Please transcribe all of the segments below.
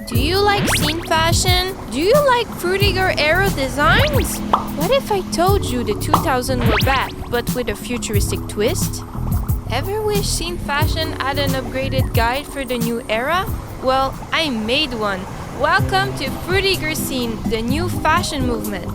Do you like scene fashion? Do you like Frutiger Aero designs? What if I told you the 2000s were back, but with a futuristic twist? Ever wish scene fashion had an upgraded guide for the new era? Well, I made one. Welcome to Frutiger Scene, the new fashion movement.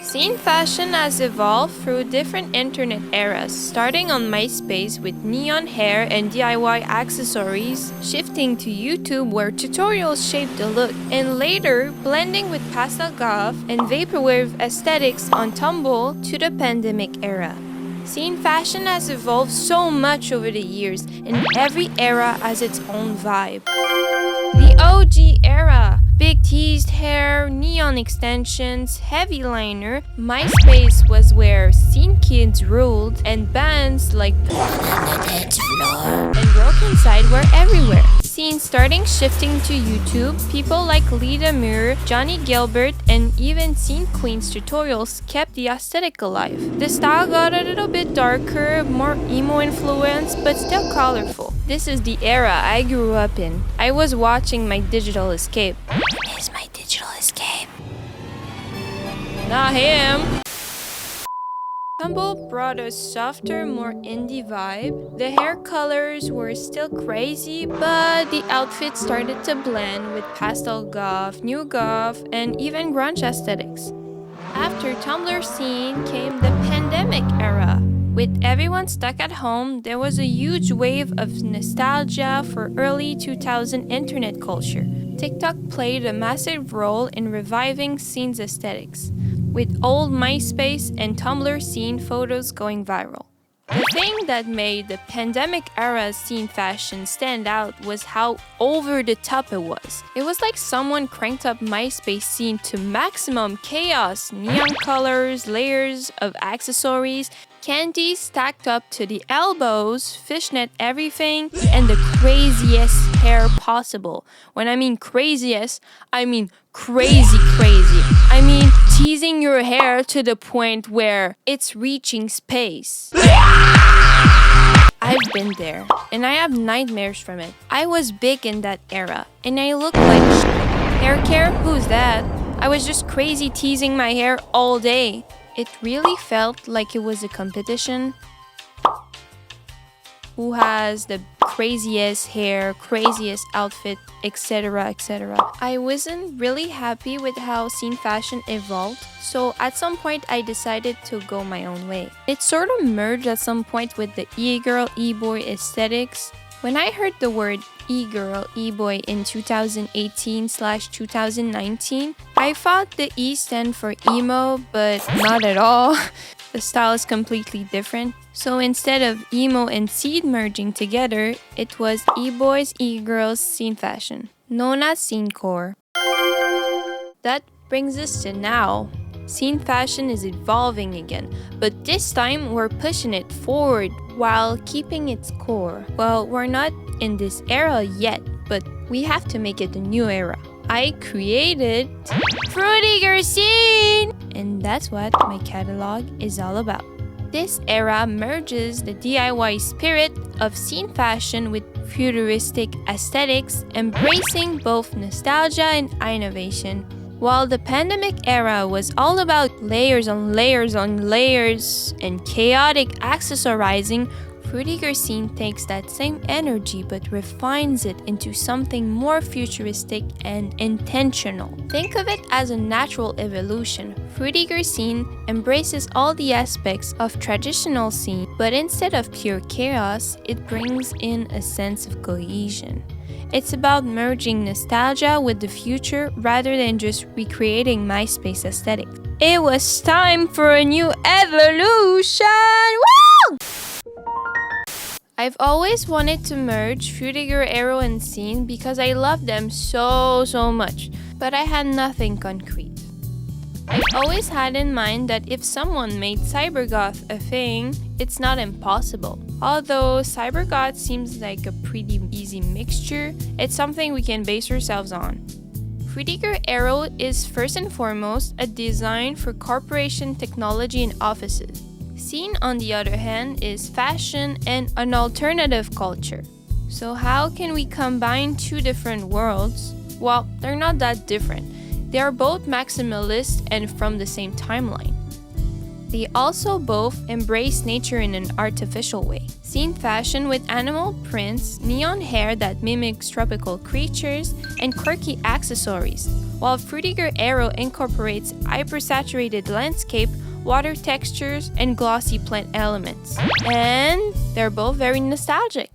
Scene fashion has evolved through different internet eras, starting on Myspace with neon hair and DIY accessories, shifting to YouTube where tutorials shaped the look, and later blending with pastel goth and vaporwave aesthetics on Tumblr to the pandemic era. Scene fashion has evolved so much over the years, and every era has its own vibe. The OG era. Big teased hair, neon extensions, heavy liner. MySpace was where scene kids ruled, and bands like and Broken Side were everywhere. Scene starting shifting to YouTube, people like Lida Muir, Johnny Gilbert, and even Scene Queen's tutorials kept the aesthetic alive. The style got a little bit darker, more emo influenced, but still colorful. This is the era I grew up in. I was watching my digital escape. Is my digital escape? Not him! Tumblr brought a softer, more indie vibe. The hair colors were still crazy, but the outfits started to blend with pastel goth, new goth, and even grunge aesthetics. After Tumblr scene came the pandemic era. With everyone stuck at home, there was a huge wave of nostalgia for early 2000 internet culture. TikTok played a massive role in reviving scene's aesthetics, with old MySpace and Tumblr scene photos going viral. The thing that made the pandemic era scene fashion stand out was how over the top it was. It was like someone cranked up MySpace scene to maximum chaos, neon colors, layers of accessories, candy stacked up to the elbows, fishnet everything, and the craziest hair possible. When I mean craziest, I mean crazy. I mean teasing your hair to the point where it's reaching space. I've been there, and I have nightmares from it. I was big in that era, and I looked like hair care? Who's that? I was just crazy teasing my hair all day. It really felt like it was a competition. Who has the craziest hair, craziest outfit, etc, etc. I wasn't really happy with how scene fashion evolved, so at some point I decided to go my own way. It sort of merged at some point with the e-girl, e-boy aesthetics. When I heard the word e-girl, e-boy in 2018/2019, I thought the E stand for emo, but not at all. The style is completely different. So instead of emo and seed merging together, it was e-boys, e-girls, scene fashion, known as scenecore. That brings us to now. Scene fashion is evolving again, but this time we're pushing it forward while keeping its core. Well, we're not in this era yet, but we have to make it a new era. I created Frutiger Scene! And that's what my catalog is all about. This era merges the DIY spirit of scene fashion with futuristic aesthetics, embracing both nostalgia and innovation. While the pandemic era was all about layers on layers on layers and chaotic accessorizing, Frutiger Scene takes that same energy but refines it into something more futuristic and intentional. Think of it as a natural evolution. Frutiger Scene embraces all the aspects of traditional scene, but instead of pure chaos, it brings in a sense of cohesion. It's about merging nostalgia with the future rather than just recreating MySpace aesthetic. It was time for a new evolution! Woo! I've always wanted to merge Frutiger Aero and Scene because I love them so much, but I had nothing concrete. I've always had in mind that if someone made cybergoth a thing, it's not impossible. Although cybergoth seems like a pretty easy mixture, it's something we can base ourselves on. Frutiger Aero is first and foremost a design for corporation technology and offices. Scene, on the other hand, is fashion and an alternative culture. So how can we combine two different worlds? Well, they're not that different. They are both maximalist and from the same timeline. They also both embrace nature in an artificial way. Scene fashion with animal prints, neon hair that mimics tropical creatures, and quirky accessories, while Frutiger Aero incorporates hypersaturated landscape, water textures, and glossy plant elements. And they're both very nostalgic.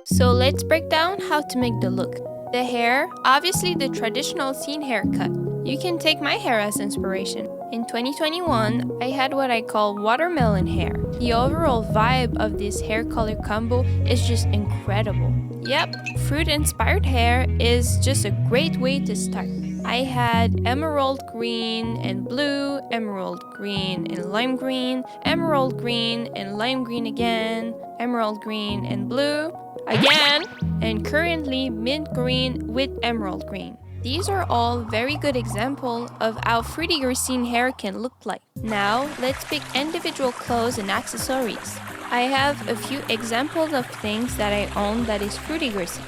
So let's break down how to make the look. The hair, obviously the traditional scene haircut. You can take my hair as inspiration. In 2021, I had what I call watermelon hair. The overall vibe of this hair color combo is just incredible. Yep, fruit-inspired hair is just a great way to start. I had emerald green and blue, emerald green and lime green, emerald green and lime green again, emerald green and blue again, and currently mint green with emerald green. These are all very good examples of how Frutiger Scene hair can look like. Now, let's pick individual clothes and accessories. I have a few examples of things that I own that is Frutiger Scene.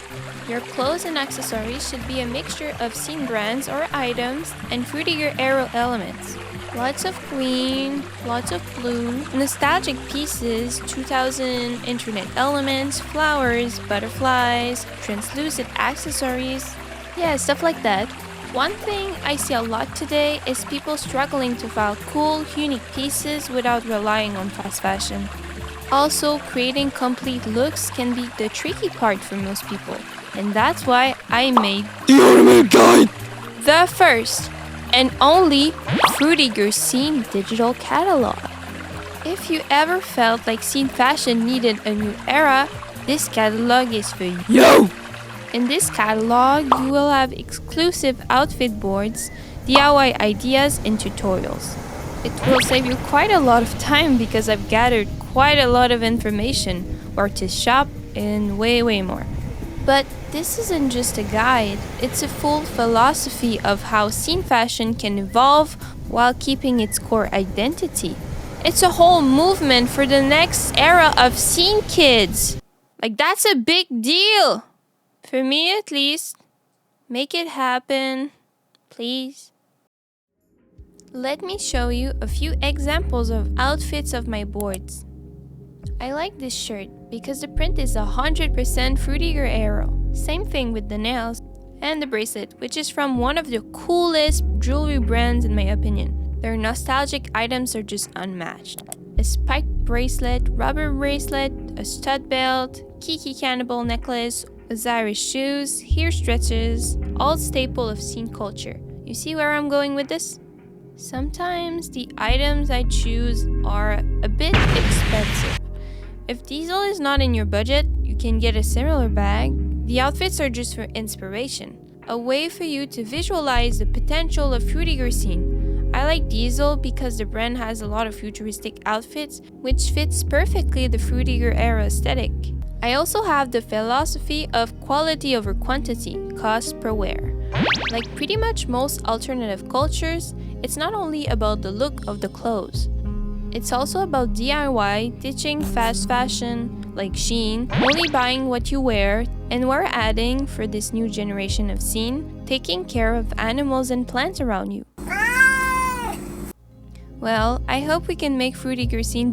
Your clothes and accessories should be a mixture of Scene brands or items and Frutiger Aero elements. Lots of green, lots of blue, nostalgic pieces, 2000 internet elements, flowers, butterflies, translucent accessories. Yeah, stuff like that. One thing I see a lot today is people struggling to find cool, unique pieces without relying on fast fashion. Also, creating complete looks can be the tricky part for most people. And that's why I made the Ultimate Guide! The first and only Frutiger Scene digital catalog. If you ever felt like scene fashion needed a new era, this catalog is for you! In this catalog, you will have exclusive outfit boards, DIY ideas, and tutorials. It will save you quite a lot of time because I've gathered quite a lot of information, where to shop, and way more. But this isn't just a guide, it's a full philosophy of how scene fashion can evolve while keeping its core identity. It's a whole movement for the next era of scene kids. Like, that's a big deal! For me, at least. Make it happen, please. Let me show you a few examples of outfits of my boards. I like this shirt because the print is 100% Frutiger Aero. Same thing with the nails and the bracelet, which is from one of the coolest jewelry brands in my opinion. Their nostalgic items are just unmatched. A spiked bracelet, rubber bracelet, a stud belt, Kiki Cannibal necklace, Irish shoes, hair stretches, all staple of scene culture. You see where I'm going with this? Sometimes the items I choose are a bit expensive. If diesel is not in your budget, you can get a similar bag. The outfits are just for inspiration, a way for you to visualize the potential of Frutiger Scene. I like Diesel because the brand has a lot of futuristic outfits, which fits perfectly the Frutiger era aesthetic. I also have the philosophy of quality over quantity, cost per wear. Like pretty much most alternative cultures, it's not only about the look of the clothes. It's also about DIY, ditching fast fashion, like Shein, only buying what you wear, and we're adding, for this new generation of scene, taking care of animals and plants around you. Well, I hope we can make Frutiger Scene.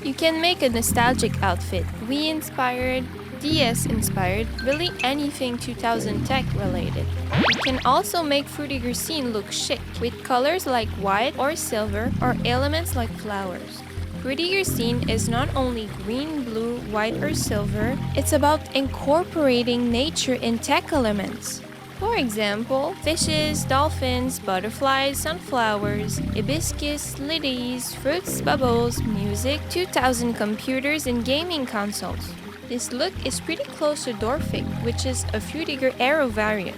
You can make a nostalgic outfit, Wii-inspired, DS-inspired, really anything 2000 tech related. You can also make Frutiger Scene look chic, with colors like white or silver, or elements like flowers. Frutiger Scene is not only green, blue, white, or silver, it's about incorporating nature in tech elements. For example, fishes, dolphins, butterflies, sunflowers, hibiscus, lilies, fruits, bubbles, music, 2000 computers, and gaming consoles. This look is pretty close to Dorfic, which is a Frutiger Aero variant.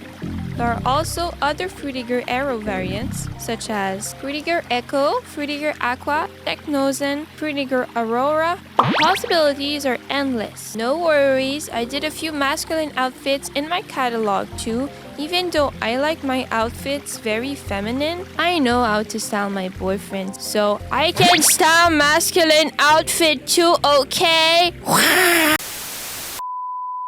There are also other Frutiger Aero variants, such as Frutiger Eco, Frutiger Aqua, Technozen, Frutiger Aurora. The possibilities are endless. No worries, I did a few masculine outfits in my catalog too. Even though I like my outfits very feminine, I know how to style my boyfriend, so I can style masculine outfit too, okay?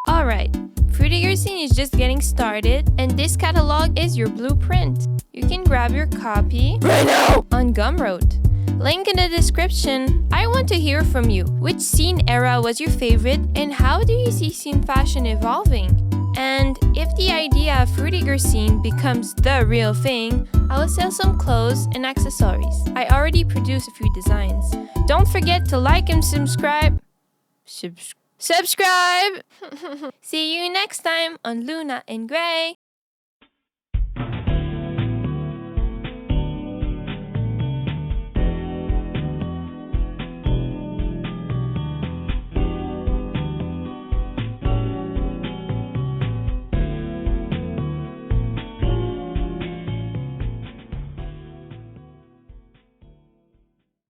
Alright, Frutiger Scene is just getting started, and this catalog is your blueprint. You can grab your copy right now on Gumroad. Link in the description. I want to hear from you. Which scene era was your favorite, and how do you see scene fashion evolving? And if the idea of Frutiger Scene becomes the real thing, I will sell some clothes and accessories. I already produced a few designs. Don't forget to like and subscribe. Subscribe! See you next time on Luna and Gray.